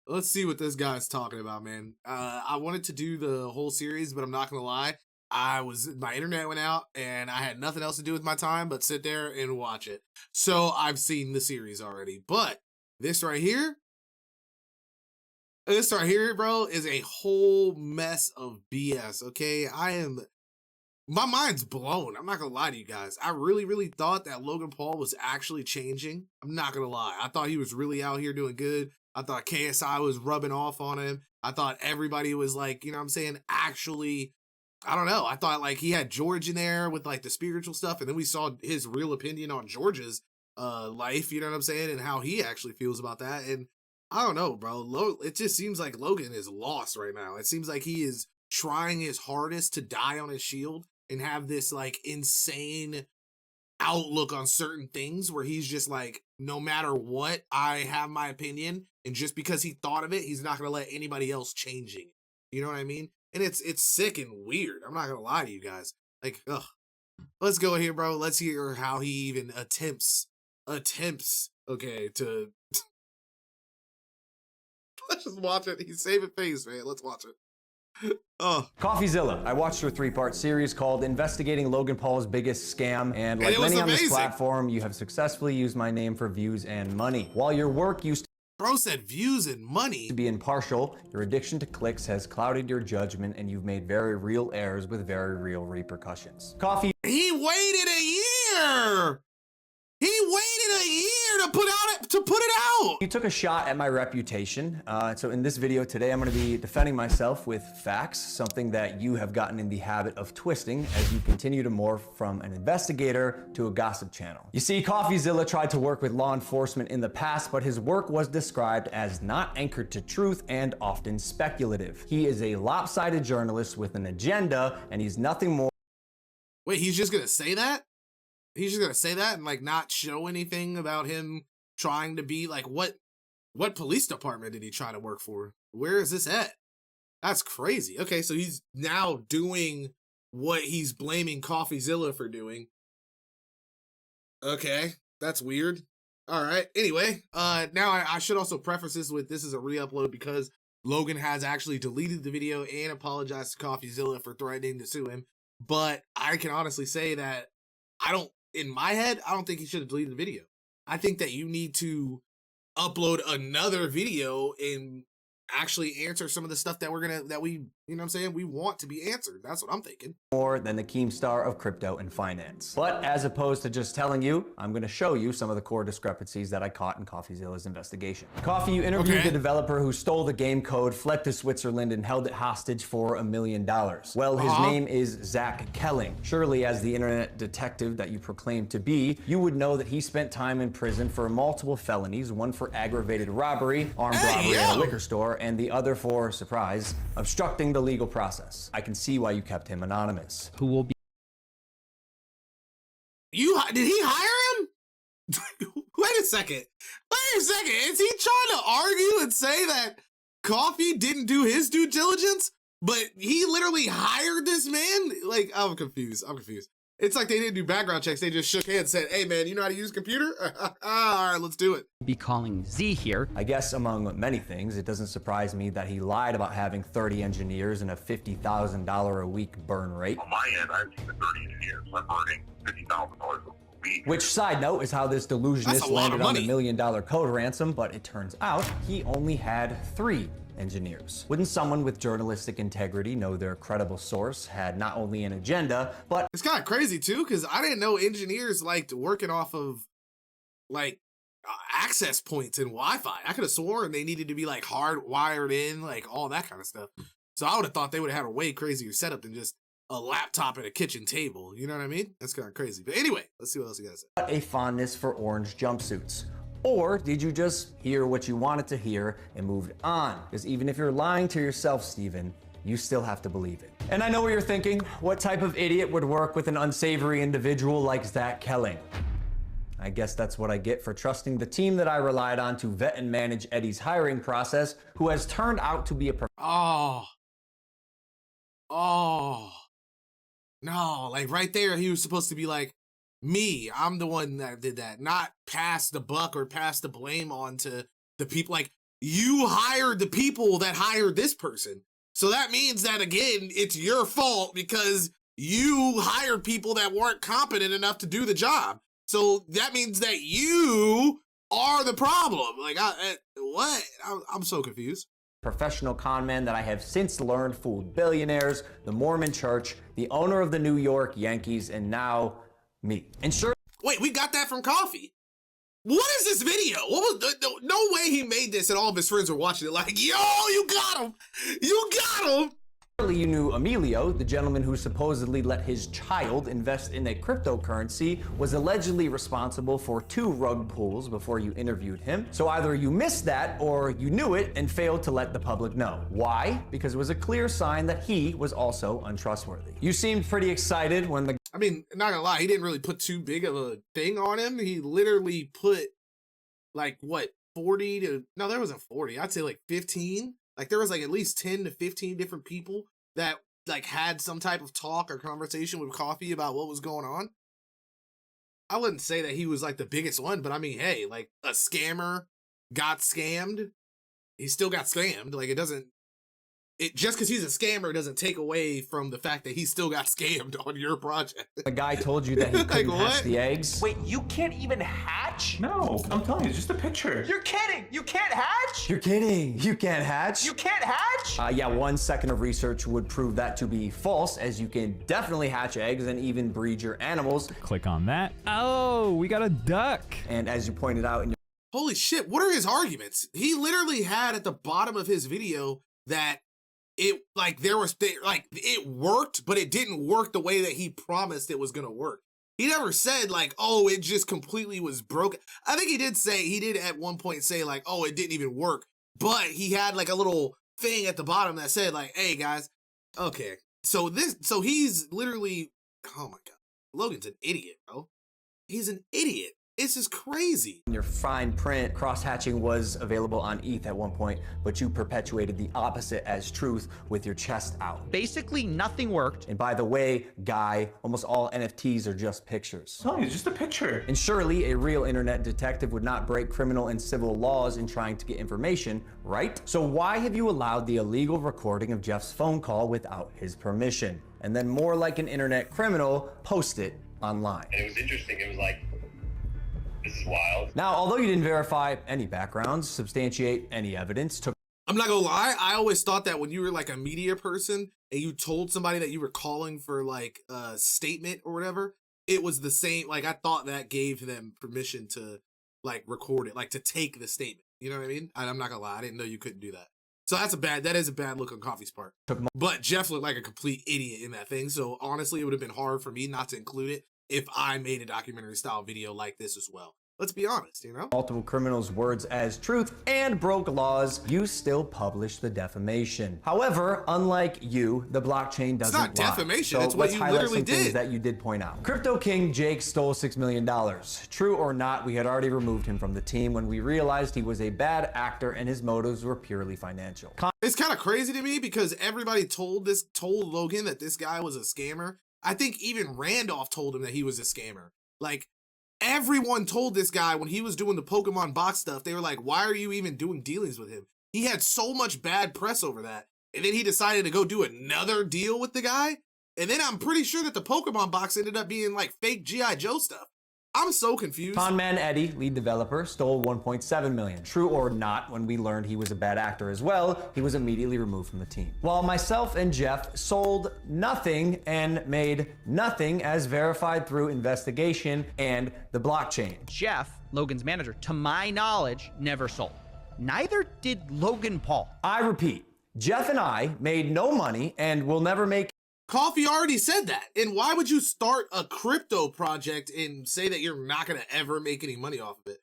let's see what this guy's talking about, man. I wanted to do the whole series, but I'm not gonna lie. My internet went out and I had nothing else to do with my time but sit there and watch it. So I've seen the series already. But this right here, bro, is a whole mess of BS. Okay. My mind's blown. I'm not gonna lie to you guys. I really, really thought that Logan Paul was actually changing. I'm not gonna lie. I thought he was really out here doing good. I thought KSI was rubbing off on him. I thought everybody was like, you know what I'm saying, actually, I don't know. I thought like he had George in there with like the spiritual stuff, and then we saw his real opinion on George's life, you know what I'm saying, and how he actually feels about that. And I don't know, bro. It just seems like Logan is lost right now. It seems like he is trying his hardest to die on his shield and have this like insane outlook on certain things where he's just like, no matter what, I have my opinion, and just because he thought of it, he's not gonna let anybody else changing. You know what I mean? And it's sick and weird. I'm not gonna lie to you guys. Like, ugh. Let's go here, bro. Let's hear how he even attempts, okay, to let's just watch it. He's saving face, man. Let's watch it. Oh. Coffeezilla. I watched your 3-part series called Investigating Logan Paul's Biggest Scam, and like many on this platform, you have successfully used my name for views and money. While your work used Bro said views and money to be impartial, your addiction to clicks has clouded your judgment, and you've made very real errors with very real repercussions. He waited a year! He waited a year to put it out. You took a shot at my reputation. So in this video today, I'm going to be defending myself with facts, something that you have gotten in the habit of twisting as you continue to morph from an investigator to a gossip channel. You see, Coffeezilla tried to work with law enforcement in the past, but his work was described as not anchored to truth and often speculative. He is a lopsided journalist with an agenda, and he's nothing more. Wait, he's just going to say that? He's just gonna say that and like not show anything about him trying to be like, what police department did he try to work for? Where is this at? That's crazy. Okay, so he's now doing what he's blaming Coffeezilla for doing. Okay, that's weird. All right. Anyway, now I should also preface this with this is a re-upload because Logan has actually deleted the video and apologized to Coffeezilla for threatening to sue him. But I can honestly say that in my head, I don't think he should have deleted the video. I think that you need to upload another video and actually answer some of the stuff that we, you know what I'm saying, we want to be answered. That's what I'm thinking. More than the Keemstar of crypto and finance. But as opposed to just telling you, I'm going to show you some of the core discrepancies that I caught in Coffeezilla's investigation. Coffee, you interviewed the developer who stole the game code, fled to Switzerland, and held it hostage for $1 million. Well, his name is Zach Kelling. Surely, as the internet detective that you proclaim to be, you would know that he spent time in prison for multiple felonies, one for aggravated robbery, armed robbery at a liquor store, and the other for, surprise, obstructing the legal process. I can see why you kept him anonymous. Who will be... Did he hire him? Wait a second. Is he trying to argue and say that Coffee didn't do his due diligence, but he literally hired this man? Like, I'm confused. It's like they didn't do background checks. They just shook hands and said, hey, man, you know how to use a computer? All right, let's do it. Be calling Z here. I guess among many things, it doesn't surprise me that he lied about having 30 engineers and a $50,000 a week burn rate. On my end, I have 30 engineers. I'm burning $50,000 a week. Which, side note, is how this delusionist landed on the $1 million code ransom, but it turns out he only had 3 engineers. Wouldn't someone with journalistic integrity know their credible source had not only an agenda, but... It's kind of crazy too, because I didn't know engineers liked working off of like access points and Wi-Fi. I could have sworn they needed to be like hardwired in, like all that kind of stuff. So I would have thought they would have had a way crazier setup than just a laptop at a kitchen table. You know what I mean? That's kind of crazy. But anyway, let's see what else you guys say. A fondness for orange jumpsuits. Or did you just hear what you wanted to hear and moved on? Because even if you're lying to yourself, Steven, you still have to believe it. And I know what you're thinking. What type of idiot would work with an unsavory individual like Zach Kelling? I guess that's what I get for trusting the team that I relied on to vet and manage Eddie's hiring process, who has turned out to be a no, like right there, he was supposed to be like, me, I'm the one that did that, not pass the buck or pass the blame on to the people. Like, you hired the people that hired this person. So that means that, again, it's your fault because you hired people that weren't competent enough to do the job. So that means that you are the problem. Like, what? I'm so confused. Professional con man that I have since learned fooled billionaires, the Mormon Church, the owner of the New York Yankees, and now me. And sure. Wait, we got that from Coffee. What is this video? What was no way he made this and all of his friends were watching it like, yo, you got him. You got him. Surely you knew Emilio, the gentleman who supposedly let his child invest in a cryptocurrency, was allegedly responsible for 2 rug pulls before you interviewed him. So either you missed that or you knew it and failed to let the public know. Why? Because it was a clear sign that he was also untrustworthy. You seemed pretty excited when the... I mean, not gonna lie, he didn't really put too big of a thing on him. He literally put like, what, 40 to... No, there wasn't 40. I'd say like 15. Like, there was like at least 10 to 15 different people that like had some type of talk or conversation with Coffee about what was going on. I wouldn't say that he was like the biggest one, but I mean, hey, like a scammer got scammed. He still got scammed. Like, just because he's a scammer doesn't take away from the fact that he still got scammed on your project. The guy told you that he couldn't hatch the eggs. Wait, you can't even hatch? No, I'm telling you, it's just a picture. You're kidding! You can't hatch? You're kidding. You can't hatch? You can't hatch? Yeah, 1 second of research would prove that to be false, as you can definitely hatch eggs and even breed your animals. Click on that. Oh, we got a duck. And as you pointed out in your... Holy shit, what are his arguments? He literally had at the bottom of his video that it worked, but it didn't work the way that he promised it was gonna work. He never said like, oh, it just completely was broken. I think he did at one point say like, oh, it didn't even work. But he had like a little thing at the bottom that said like, hey guys, okay. So he's literally, oh my God. Logan's an idiot, bro. He's an idiot. This is crazy. In your fine print, cross-hatching was available on ETH at one point, but you perpetuated the opposite as truth with your chest out. Basically, nothing worked. And by the way, guy, almost all NFTs are just pictures. I'm telling you, it's just a picture. And surely a real internet detective would not break criminal and civil laws in trying to get information, right? So why have you allowed the illegal recording of Jeff's phone call without his permission? And then more like an internet criminal, post it online. And it was interesting. It was like, this is wild. Now, although you didn't verify any backgrounds, substantiate any evidence, took... I'm not gonna lie, I always thought that when you were like a media person and you told somebody that you were calling for like a statement or whatever, it was the same. Like, I thought that gave them permission to like record it, like to take the statement. You know what I mean? I'm not gonna lie, I didn't know you couldn't do that. So that is a bad look on Coffee's part. But Jeff looked like a complete idiot in that thing. So honestly, it would have been hard for me not to include it if I made a documentary style video like this as well. Let's be honest, you know? Multiple criminals' words as truth and broke laws, you still publish the defamation. However, unlike you, the blockchain doesn't lie. It's not defamation, So it's what let's you highlight literally some things did. that you did point out. Crypto King Jake stole $6 million. True or not, we had already removed him from the team when we realized he was a bad actor and his motives were purely financial. It's kind of crazy to me because everybody told Logan that this guy was a scammer. I think even Randolph told him that he was a scammer. Like, everyone told this guy when he was doing the Pokemon box stuff, they were like, why are you even doing dealings with him? He had so much bad press over that. And then he decided to go do another deal with the guy. And then I'm pretty sure that the Pokemon box ended up being like fake G.I. Joe stuff. I'm so confused. Conman Eddie, lead developer, stole $1.7 million. True or not, when we learned he was a bad actor as well, he was immediately removed from the team. While myself and Jeff sold nothing and made nothing as verified through investigation and the blockchain. Jeff, Logan's manager, to my knowledge, never sold. Neither did Logan Paul. I repeat, Jeff and I made no money and will never make Coffee already said that. And why would you start a crypto project and say that you're not going to ever make any money off of it?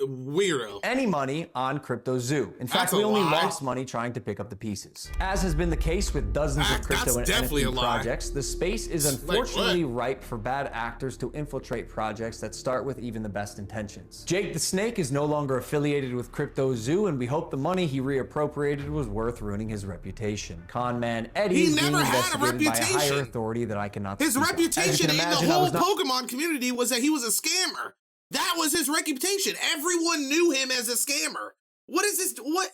Weirdo. any money on CryptoZoo. In fact, That's we a only lie. lost money trying to pick up the pieces. As has been the case with dozens of crypto and definitely a NFT lie. projects, the space is Like unfortunately ripe for bad actors to infiltrate projects that start with even the best intentions. Jake the Snake is no longer affiliated with CryptoZoo, and we hope the money he reappropriated was worth ruining his reputation. Conman Eddie He is being never had a investigated by a higher reputation. authority that I cannot His speak of. As you reputation can in the imagine, I whole was not- Pokemon community was that he was a scammer. That was his reputation. Everyone knew him as a scammer. What is this? What?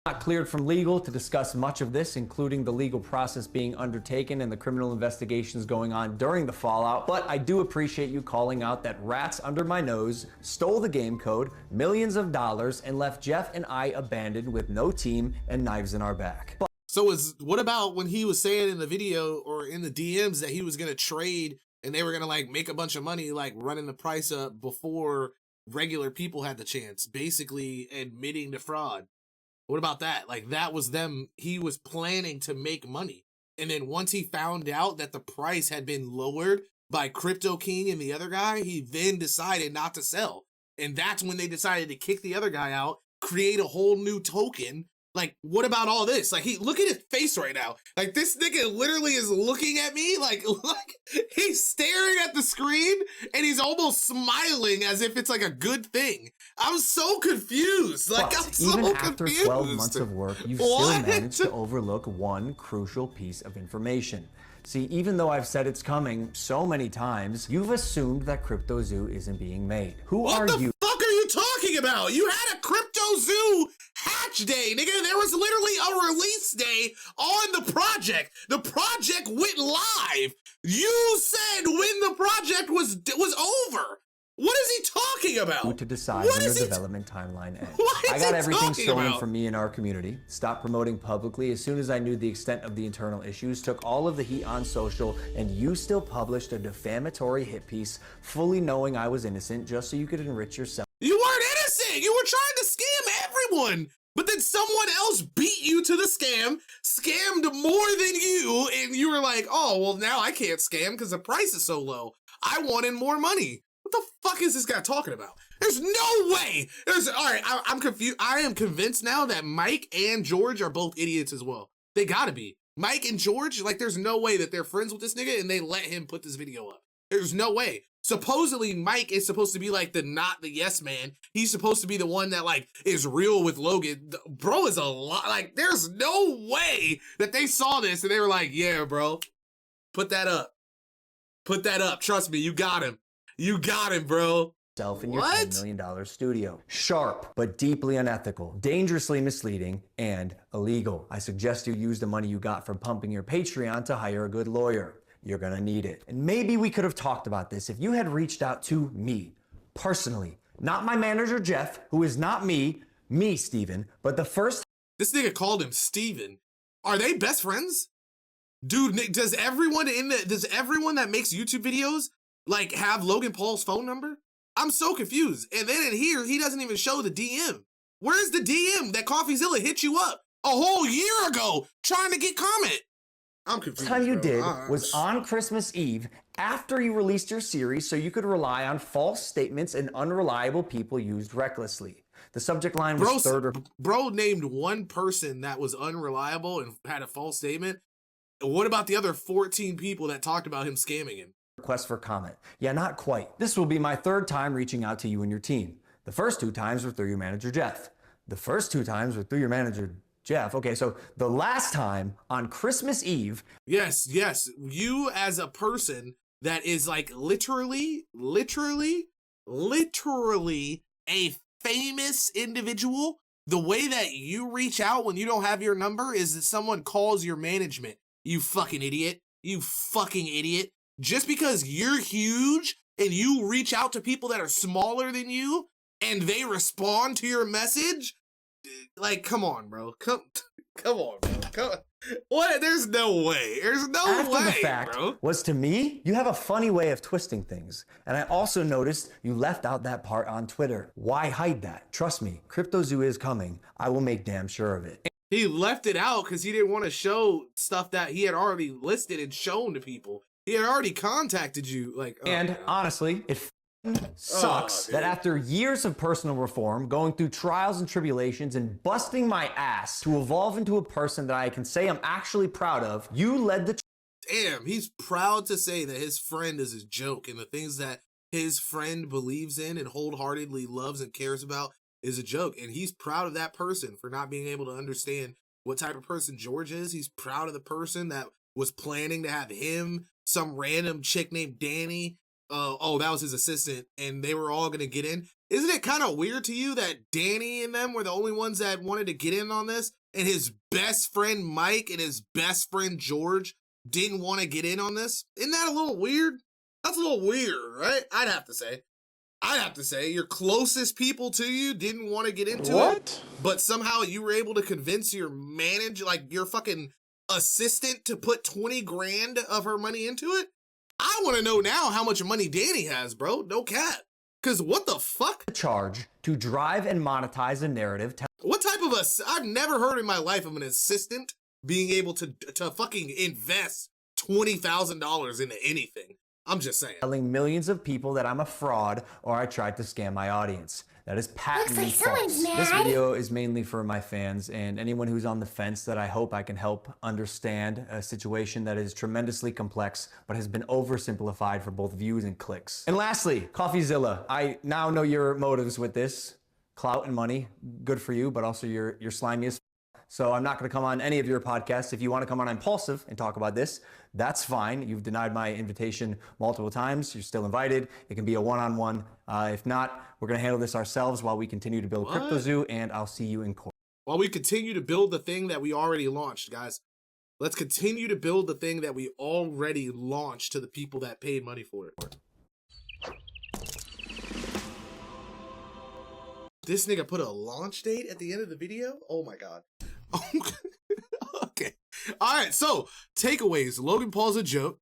Not cleared from legal to discuss much of this, including the legal process being undertaken and the criminal investigations going on during the fallout, but I do appreciate you calling out that rats under my nose stole the game code, millions of dollars, and left Jeff and I abandoned with no team and knives in our back. So what about when he was saying in the video or in the DMs that he was going to trade and they were going to like make a bunch of money, like running the price up before regular people had the chance, basically admitting to fraud? What about that? Like, that was them. He was planning to make money. And then once he found out that the price had been lowered by Crypto King and the other guy, he then decided not to sell. And that's when they decided to kick the other guy out, create a whole new token. Like, what about all this? Like, look at his face right now. Like, this nigga literally is looking at me like he's staring at the screen and he's almost smiling as if it's like a good thing. I'm so confused. Like, But I'm so even confused. after 12 months of work, you've still managed to overlook one crucial piece of information. See, even though I've said it's coming so many times, you've assumed that Crypto Zoo isn't being made. Who are you? What the fuck are you talking about? You had a Crypto Zoo hatch day, nigga. There was literally a release day on the project. The project went live. You said when the project was over. What is he talking about? To decide What when is the he development timeline ends. What is I got he everything talking stolen about? from me and our community, stopped promoting publicly as soon as I knew the extent of the internal issues, took all of the heat on social, and you still published a defamatory hit piece, fully knowing I was innocent, just so you could enrich yourself. You weren't innocent. You were trying to scam everyone. But then someone else beat you to the scam, scammed more than you, and you were like, oh, well, now I can't scam because the price is so low. I wanted more money. What the fuck is this guy talking about? There's no way. All right, I'm confused. I am convinced now that Mike and George are both idiots as well. They gotta be. Mike and George, like, there's no way that they're friends with this nigga and they let him put this video up. There's no way. Supposedly, Mike is supposed to be like not the yes man. He's supposed to be the one that like is real with Logan. Bro is a lot. Like, there's no way that they saw this and they were like, yeah, bro, put that up. Put that up. Trust me, you got him. You got him, bro. In your $10 million studio. Sharp, but deeply unethical, dangerously misleading, and illegal. I suggest you use the money you got from pumping your Patreon to hire a good lawyer. You're gonna need it. And maybe we could have talked about this if you had reached out to me, personally. Not my manager, Jeff, who is not me, Steven, but the first... This nigga called him Steven. Are they best friends? Dude, does everyone that makes YouTube videos like have Logan Paul's phone number? I'm so confused. And then in here, he doesn't even show the DM. Where's the DM that Coffeezilla hit you up a whole year ago trying to get comment? I'm confused. The time you bro. did was on Christmas Eve after you released your series so you could rely on false statements and unreliable people used recklessly. The subject line was Bro named one person that was unreliable and had a false statement. What about the other 14 people that talked about him scamming him? Request for comment. Yeah, not quite. This will be my third time reaching out to you and your team. The first 2 times were through your manager, Jeff. The first 2 times were through your manager, Jeff. Okay, so the last time on Christmas Eve. Yes. You as a person that is like literally a famous individual, the way that you reach out when you don't have your number is that someone calls your management. You fucking idiot. You fucking idiot. Just because you're huge and you reach out to people that are smaller than you and they respond to your message, like, come on, bro. Come on, bro. What? There's no way. There's no After way, the fact bro. was to me, you have a funny way of twisting things. And I also noticed you left out that part on Twitter. Why hide that? Trust me, Crypto Zoo is coming. I will make damn sure of it. He left it out because he didn't want to show stuff that he had already listed and shown to people. He had already contacted you. Like, And honestly, it sucks that after years of personal reform, going through trials and tribulations, and busting my ass to evolve into a person that I can say I'm actually proud of, you led the... Damn, he's proud to say that his friend is a joke and the things that his friend believes in and wholeheartedly loves and cares about is a joke. And he's proud of that person for not being able to understand what type of person George is. He's proud of the person that was planning to have him, some random chick named Danny, oh, that was his assistant, and they were all gonna get in. Isn't it kind of weird to you that Danny and them were the only ones that wanted to get in on this, and his best friend Mike and his best friend George didn't want to get in on this? Isn't that a little weird? That's a little weird, right? I'd have to say your closest people to you didn't want to get into it, but somehow you were able to convince your manager, like your fucking assistant, to put 20 grand of her money into it. I want to know now how much money Danny has, bro. No cap. Because what the fuck? Charge to drive and monetize a narrative. What type of I've never heard in my life of an assistant being able to fucking invest $20,000 into anything. I'm just saying. Telling millions of people that I'm a fraud or I tried to scam my audience. That is patently false. This video is mainly for my fans and anyone who's on the fence that I hope I can help understand a situation that is tremendously complex but has been oversimplified for both views and clicks. And lastly, Coffeezilla. I now know your motives with this. Clout and money, good for you, but also you're slimy as. So I'm not going to come on any of your podcasts. If you want to come on Impulsive and talk about this, that's fine. You've denied my invitation multiple times. You're still invited. It can be a one-on-one. If not, we're going to handle this ourselves while we continue to build CryptoZoo, and I'll see you in court. While we continue to build the thing that we already launched, guys. Let's continue to build the thing that we already launched to the people that paid money for it. This nigga put a launch date at the end of the video? Oh my god. Okay. All right. So takeaways. Logan Paul's a joke.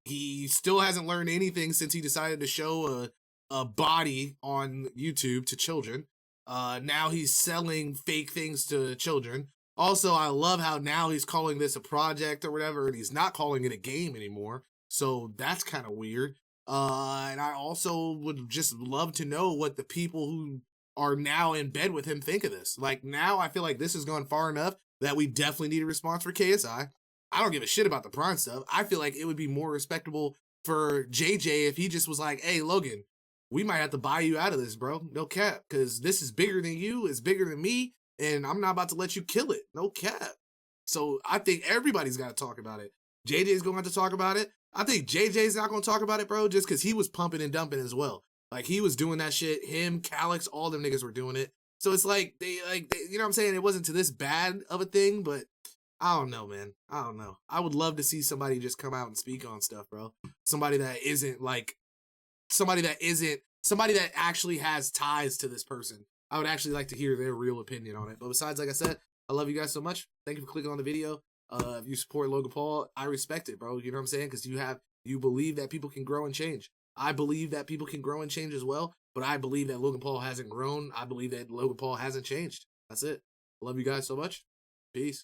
He still hasn't learned anything since he decided to show a body on YouTube to children. Now he's selling fake things to children. Also, I love how now he's calling this a project or whatever, and he's not calling it a game anymore. So that's kind of weird. And I also would just love to know what the people who are now in bed with him think of this. Like, now I feel like this has gone far enough that we definitely need a response for KSI. I don't give a shit about the Prime stuff. I feel like it would be more respectable for JJ if he just was like, hey, Logan, we might have to buy you out of this, bro. No cap. Because this is bigger than you. It's bigger than me. And I'm not about to let you kill it. No cap. So I think everybody's got to talk about it. JJ's going to have to talk about it. I think JJ's not going to talk about it, bro, just because he was pumping and dumping as well. Like, he was doing that shit. Him, Calix, all them niggas were doing it. So it's like, they, you know what I'm saying? It wasn't to this bad of a thing, but I don't know, man. I don't know. I would love to see somebody just come out and speak on stuff, bro. Somebody that actually has ties to this person. I would actually like to hear their real opinion on it. But besides, like I said, I love you guys so much. Thank you for clicking on the video. If you support Logan Paul, I respect it, bro. You know what I'm saying? Because you believe that people can grow and change. I believe that people can grow and change as well, but I believe that Logan Paul hasn't grown. I believe that Logan Paul hasn't changed. That's it. Love you guys so much. Peace.